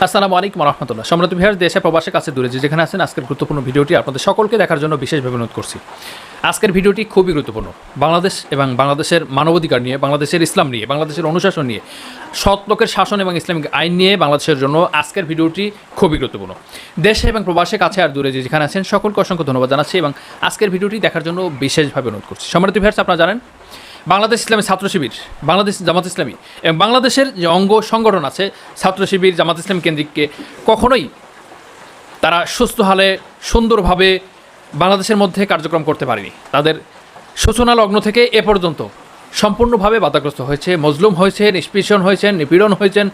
আসসালামু আলাইকুম রহমতুল্লাহ। সম্মানিত ভিউয়ার্স, দেশে প্রবাসে কাছে দূরে যেখানে আছেন, আজকের গুরুত্বপূর্ণ ভিডিওটি আপনাদের সকলকে দেখার জন্য বিশেষভাবে অনুরোধ করছি। আজকের ভিডিওটি খুবই গুরুত্বপূর্ণ। বাংলাদেশ এবং বাংলাদেশের মানবাধিকার নিয়ে, বাংলাদেশের ইসলাম নিয়ে, বাংলাদেশের অনুশাসন নিয়ে, সৎ লোকের শাসন এবং ইসলামিক আইন নিয়ে বাংলাদেশের জন্য আজকের ভিডিওটি খুবই গুরুত্বপূর্ণ। দেশে এবং প্রবাসে কাছে আর দূরে যেখানে আছেন সকলকে অসংখ্য ধন্যবাদ জানাচ্ছি এবং আজকের ভিডিওটি দেখার জন্য বিশেষভাবে অনুরোধ করছি। সম্মানিত ভিউয়ার্স, আপনারা জানেন বাংলাদেশ ইসলামী ছাত্র শিবির, বাংলাদেশ জামাত ইসলামী এবং বাংলাদেশের যে অঙ্গ সংগঠন আছে ছাত্র শিবির, জামাত ইসলামী কেন্দ্রিককে কখনোই তারা সুস্থ হালে সুন্দরভাবে বাংলাদেশের মধ্যে কার্যক্রম করতে পারেনি। তাদের সূচনা লগ্ন থেকে এ পর্যন্ত সম্পূর্ণভাবে বাধাগ্রস্ত হয়েছে, মজলুম হয়েছে, নিষ্পীড়ন হয়েছেন, নিপীড়ন হয়েছেন,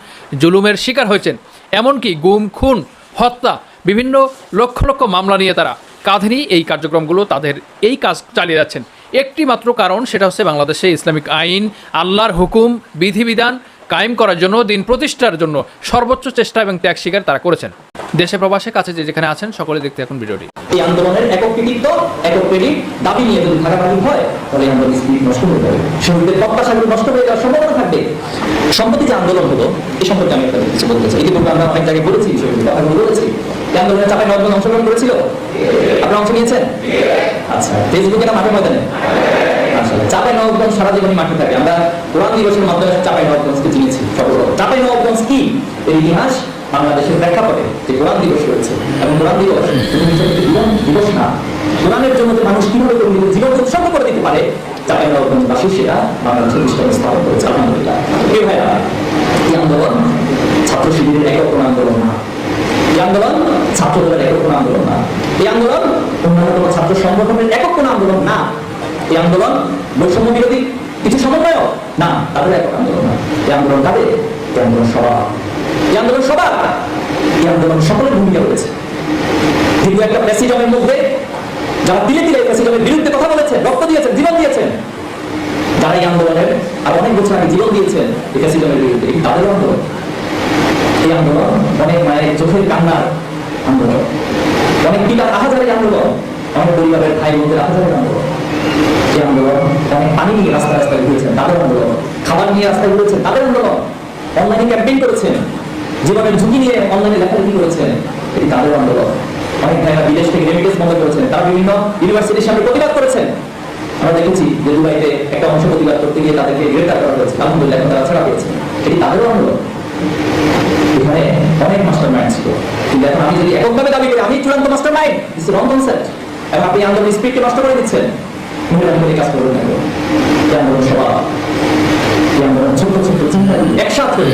জুলুমের শিকার হয়েছেন। এমনকি গুম, খুন, হত্যা, বিভিন্ন লক্ষ লক্ষ মামলা নিয়ে তারা কাঁধে নিয়ে এই কার্যক্রমগুলো তাদের এই কাজ চালিয়ে যাচ্ছেন। একটি মাত্র কারণ, সেটা হচ্ছে বাংলাদেশে ইসলামিক আইন, আল্লাহর হুকুম, বিধিবিধান কায়েম করার জন্য, দিন প্রতিষ্ঠার জন্য সর্বোচ্চ চেষ্টা এবং ত্যাগ স্বীকার তারা করেছেন। দেশে প্রবাসে কাছে যেখানে আছেন সকলে দেখতে এখন ভিডিওটি। এই আন্দোলনের একক কৃতিত্ব, একক ক্রেডিট দাবি নিয়ে যদি ভাগাভাগি হয় তাহলে আন্দোলন স্পিরিট নষ্ট হয়ে যাবে, শহীদদের প্রত্যাশাগুলো নষ্ট হয়ে যাওয়ার সম্ভাবনা থাকবে। সম্প্রতি যে আন্দোলন হলো এই সম্পর্কে আমি একটা কিছু বলতে চাই। ইতিপূর্বে আমরা অনেক জায়গায় বলেছি, কথাগুলো বলেছি। এই আন্দোলনে চাপাই নবাবগঞ্জ অংশগ্রহণ করেছিল, আপনারা অংশ নিয়েছেন? আচ্ছা, ফেসবুকে না মাঠে ময়দানে? আসলে চাপাই নবাবগঞ্জ সারা জীবনই মাঠে থাকে। আমরা কোরআন দিবসের মাধ্যমে চাপাই নবাবগঞ্জকে চিনেছি। চাপাই নবাবগঞ্জ কি এর ইতিহাস বাংলাদেশের প্রেক্ষাপটে যে কোরআন দিবস রয়েছে, এবং কোরআন দিবস দিবস না, কোরআনের জন্য মানুষ কিভাবে জীবন উৎসর্গ করে দিতে পারে চাপাই নবাবগঞ্জবাসী সেটা বাংলাদেশের দৃষ্টান্ত স্থাপন করেছে। আলহামদুলিল্লাহ। এই ভাইয়া, এই আন্দোলন ছাত্র শিবিরের একক কোনো আন্দোলন না, এই আন্দোলন ছাত্রদের একক কোনো আন্দোলন না, এই আন্দোলন অন্যান্য কোনো ছাত্র সংগঠনের একক কোনো আন্দোলন না, এই আন্দোলন বৈষম্য বিরোধী কিছু সমন্বয় না, তাদের একক আন্দোলন না। এই আন্দোলন তাদের, এই আন্দোলন সবার, এই আন্দোলন সবার, এই আন্দোলন সকলের ভূমিকা রয়েছে। কিন্তু একটা প্রেসিডেন্টের মধ্যে যারা তিলে তিলে প্রেসিডেন্টের বিরুদ্ধে কথা বলেছেন, রক্ত দিয়েছেন, জীবন দিয়েছেন, যারা এই আন্দোলনের আর অনেক বছর আগে জীবন দিয়েছেন এই প্রেসিডেন্টের বিরুদ্ধে, তাদের আন্দোলন। এই আন্দোলন অনেক মায়ের চোখের কান্নার আন্দোলন, অনেক পিতার আহাজারের আন্দোলন, অনেক পরিবারের ভাই বোনদের আহাজারের আন্দোলন। এই আন্দোলন অনেক পানি নিয়ে রাস্তায় রাস্তায় ঘুরেছেন, তাদের আন্দোলন। খাবার নিয়ে রাস্তায় ঘুরেছেন, তাদের আন্দোলন। অনলাইনে ক্যাম্পেইন করেছেন, জীবনের ঝুঁকি নিয়ে অনলাইনে লেখালেখি করেছেন, এটি তাদের আন্দোলন। অনেক ভাইরা বিদেশ থেকে রেমিটেন্স বন্ধ করেছেন, তারা বিভিন্ন ইউনিভার্সিটির সামনে প্রতিবাদ করেছেন। আমরা দেখেছি যে দুবাইতে একটা অংশ প্রতিবাদ করতে গিয়ে তাদেরকে গ্রেফতার করা হয়েছে, আলহামদুলিল্লাহ এখন তারা ছাড়া পেয়েছে। এটি তাদেরও আন্দোলন। এখানে অনেক মাস্টার মাইন্ড ছিল, কিন্তু এখন আমি যদি এককভাবে দাবি করি আমি চূড়ান্ত master mind, this is wrong concept, এবং আপনি আন্দোলন স্পিরিটকে নষ্ট করে দিচ্ছেন, মহিলা কাজ করবেন না। এই আন্দোলন সভা, এই আন্দোলন ছোট ছোট চিন্তা একসাথে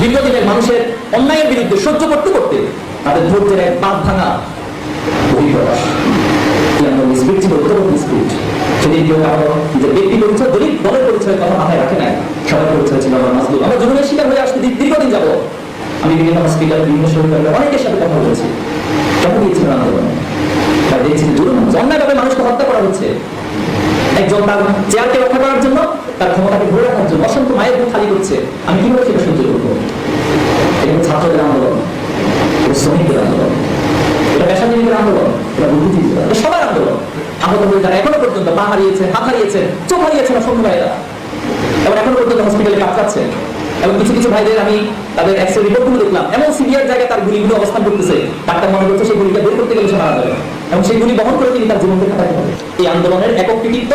দীর্ঘদিনের মানুষের অন্যায়ের বিরুদ্ধে সহ্য করতে করতে তাদের ধৈর্যের এক বাঁধ ভাঙা বহিঃপ্রকাশ। এই আন্দোলন স্পিরিট ছিল উত্তরপন্থী স্পিরিট। সেদিন কেউ কারো নিজের ব্যক্তি পরিচয়, দলের পরিচয়ের কথা মাথায় রাখে নাই, সবার পরিচয় ছিল আমার মাজলুম। আমরা জুলুমের শিকার হয়ে আসতে দীর্ঘদিন যাব। আমি বিভিন্ন হসপিটাল, বিভিন্ন সরকারের অনেকের সাথে কথা বলেছি, কেন দিয়েছিল আন্দোলনে। দেখছি যে জুলুম অন্যায়ভাবে মানুষকে হত্যা করা হচ্ছে। একজন তার চেয়ারকে রক্ষা করার জন্য, তার ক্ষমতাকে ধরে রাখার জন্য অসংখ্য মায়ের বুক খালি করছে। আমি কিভাবে সেটা সহ্য করবো? এটা ছাত্রদের আন্দোলন, এটা শ্রমিকদের আন্দোলন, এটা পেশাজীবীদের আন্দোলন, এটা বুদ্ধিজীবীদের, এটা সবার আন্দোলন। আহত হয়ে যারা এখনো পর্যন্ত পা হারিয়েছেন, হাত হারিয়েছেন, চোখ হারিয়েছেন অসংখ্য ভাইরা, এবং এখনো পর্যন্ত হসপিটালে কাটাচ্ছেন। এবং কিছু কিছু ভাইদের আমি তাদের এক্সরে রিপোর্টগুলো দেখলাম, এমন সিভিয়ার জায়গায় তার গুলিগুলো অবস্থান করতেছে, ডাক্তার মনে করছে সেই গুলিটা বের করতে গেলে সে মারা যাবে, এবং সেই গুলি বহন করে তিনি তার জীবনকে কাটাতে হবে। এই আন্দোলনের একক কৃতিত্ব,